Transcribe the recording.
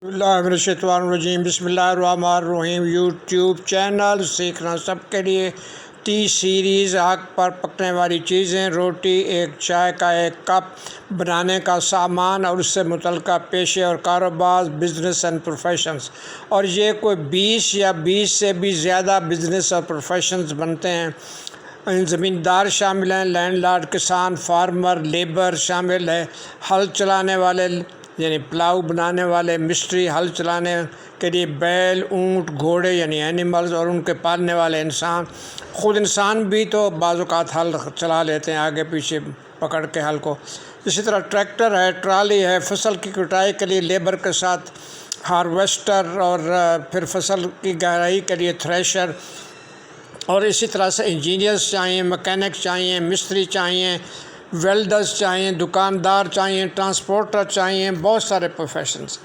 اللہ من الشیطان الرجیم بسم اللہ الرحمن الرحیم۔ یوٹیوب چینل سیکھنا سب کے لیے 30 سیریز آگ پر پکنے والی چیزیں، روٹی، ایک چائے کا ایک کپ، بنانے کا سامان اور اس سے متعلقہ پیشے اور کاروبار، بزنس اینڈ پروفیشنز۔ اور یہ کوئی 20 یا 20 سے بھی زیادہ بزنس اور پروفیشنز بنتے ہیں۔ زمیندار شامل ہیں، لینڈ لارڈ، کسان، فارمر، لیبر شامل ہے، ہل چلانے والے یعنی پلاؤ بنانے والے، مستری، ہل چلانے کے لیے بیل، اونٹ، گھوڑے یعنی اینیملز، اور ان کے پالنے والے انسان۔ خود انسان بھی تو بعض اوقات ہل چلا لیتے ہیں آگے پیچھے پکڑ کے ہل کو۔ اسی طرح ٹریکٹر ہے، ٹرالی ہے، فصل کی کٹائی کے لیے لیبر کے ساتھ ہارویسٹر، اور پھر فصل کی گہرائی کے لیے تھریشر، اور اسی طرح سے انجینئرز چاہیے، مکینک چاہیے، مستری چاہیے، ویلڈرز چاہیے، دکاندار چاہیے، ٹرانسپورٹر چاہیے، بہت سارے پروفیشنز۔